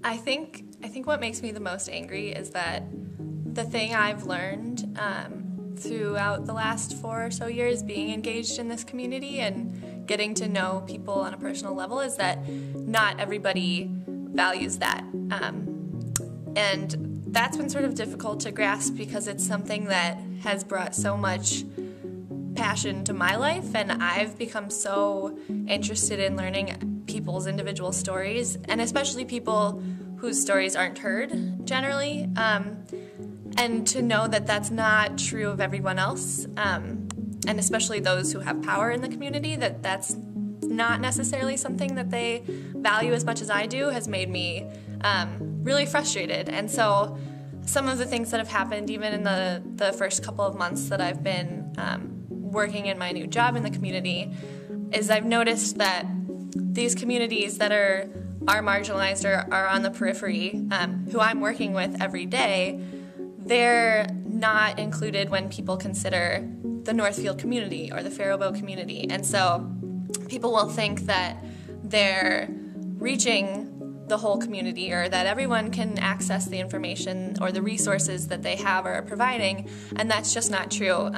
I think what makes me the most angry is that the thing I've learned throughout the last 4 or so years being engaged in this community and getting to know people on a personal level is that not everybody values that. And that's been sort of difficult to grasp because it's something that has brought so much passion to my life, and I've become so interested in learning people's individual stories, and especially people whose stories aren't heard generally, and to know that that's not true of everyone else, and especially those who have power in the community, that that's not necessarily something that they value as much as I do, has made me really frustrated. And so some of the things that have happened even in the first couple of months that I've been working in my new job in the community is I've noticed that these communities that are marginalized or are on the periphery, who I'm working with every day, they're not included when people consider the Northfield community or the Faribault community. And so people will think that they're reaching the whole community or that everyone can access the information or the resources that they have or are providing, and that's just not true.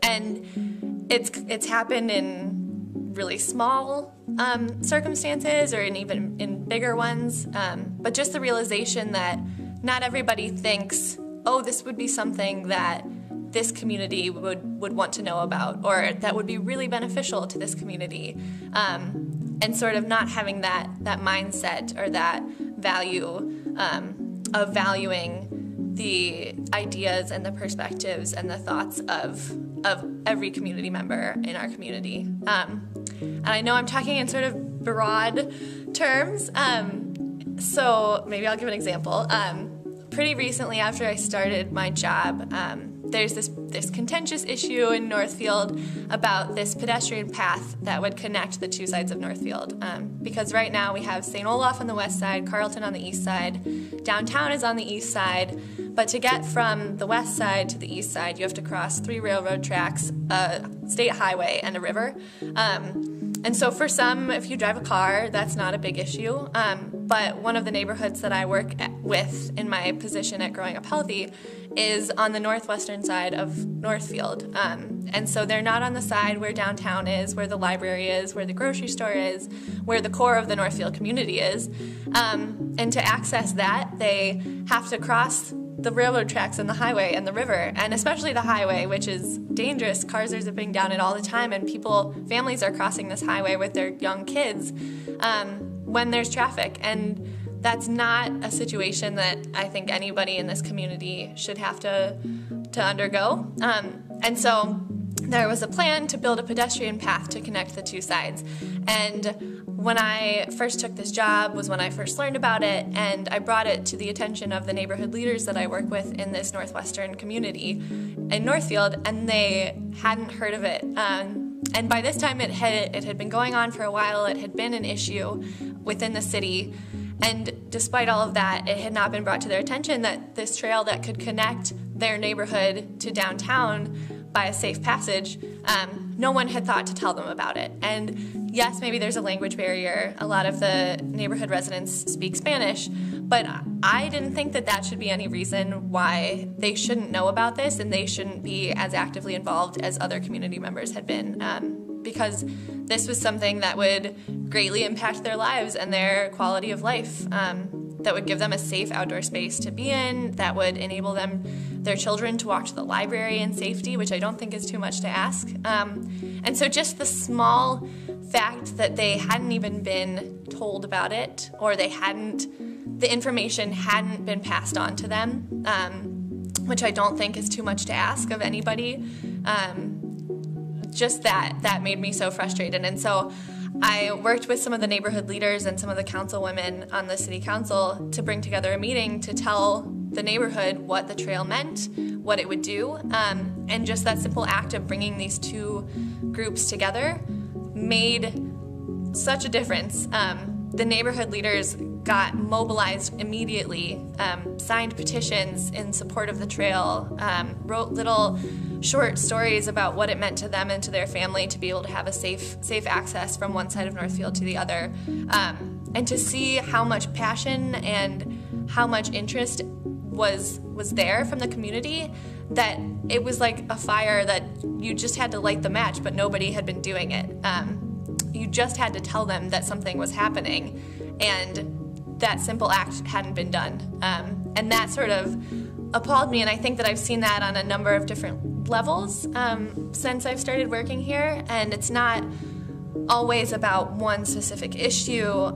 And it's happened in really small circumstances or even in bigger ones, but just the realization that not everybody thinks, oh, this would be something that this community would want to know about, or that would be really beneficial to this community, and sort of not having that mindset or that value of valuing the ideas and the perspectives and the thoughts of every community member in our community. And I know I'm talking in sort of broad terms, so maybe I'll give an example. Pretty recently after I started my job, there's this contentious issue in Northfield about this pedestrian path that would connect the two sides of Northfield. Because right now we have St. Olaf on the west side, Carleton on the east side, downtown is on the east side, but to get from the west side to the east side, you have to cross 3 railroad tracks, a state highway, and a river. And so for some, if you drive a car, that's not a big issue. But one of the neighborhoods that I work with in my position at Growing Up Healthy is on the northwestern side of Northfield. And so they're not on the side where downtown is, where the library is, where the grocery store is, where the core of the Northfield community is. And to access that, they have to cross the railroad tracks and the highway and the river, and especially the highway, which is dangerous. Cars are zipping down it all the time, and families are crossing this highway with their young kids when there's traffic. And that's not a situation that I think anybody in this community should have to undergo. And so there was a plan to build a pedestrian path to connect the two sides. And when I first took this job was when I first learned about it, and I brought it to the attention of the neighborhood leaders that I work with in this northwestern community in Northfield, and they hadn't heard of it. And by this time it had been going on for a while. It had been an issue within the city, and despite all of that, it had not been brought to their attention that this trail that could connect their neighborhood to downtown by a safe passage, no one had thought to tell them about it. And yes, maybe there's a language barrier. A lot of the neighborhood residents speak Spanish, but I didn't think that that should be any reason why they shouldn't know about this and they shouldn't be as actively involved as other community members had been, because this was something that would greatly impact their lives and their quality of life, that would give them a safe outdoor space to be in, that would enable their children to walk to the library in safety, which I don't think is too much to ask. And so just the small fact that they hadn't even been told about it, or the information hadn't been passed on to them, which I don't think is too much to ask of anybody, just that made me so frustrated. And so I worked with some of the neighborhood leaders and some of the councilwomen on the city council to bring together a meeting to tell the neighborhood what the trail meant, what it would do, and just that simple act of bringing these two groups together made such a difference. The neighborhood leaders got mobilized immediately, signed petitions in support of the trail, wrote little short stories about what it meant to them and to their family to be able to have a safe access from one side of Northfield to the other, and to see how much passion and how much interest was there from the community, that it was like a fire that you just had to light the match, but nobody had been doing it. You just had to tell them that something was happening, and that simple act hadn't been done. And that sort of appalled me, and I think that I've seen that on a number of different levels since I've started working here, and it's not always about one specific issue,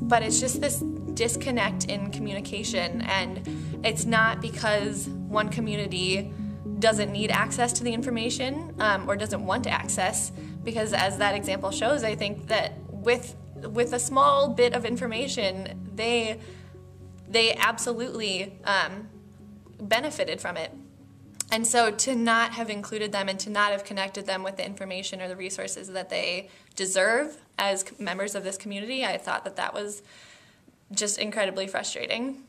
but it's just this disconnect in communication, and it's not because one community doesn't need access to the information or doesn't want to access, because as that example shows, I think that with a small bit of information, they absolutely benefited from it. And so to not have included them and to not have connected them with the information or the resources that they deserve as members of this community, I thought that was just incredibly frustrating.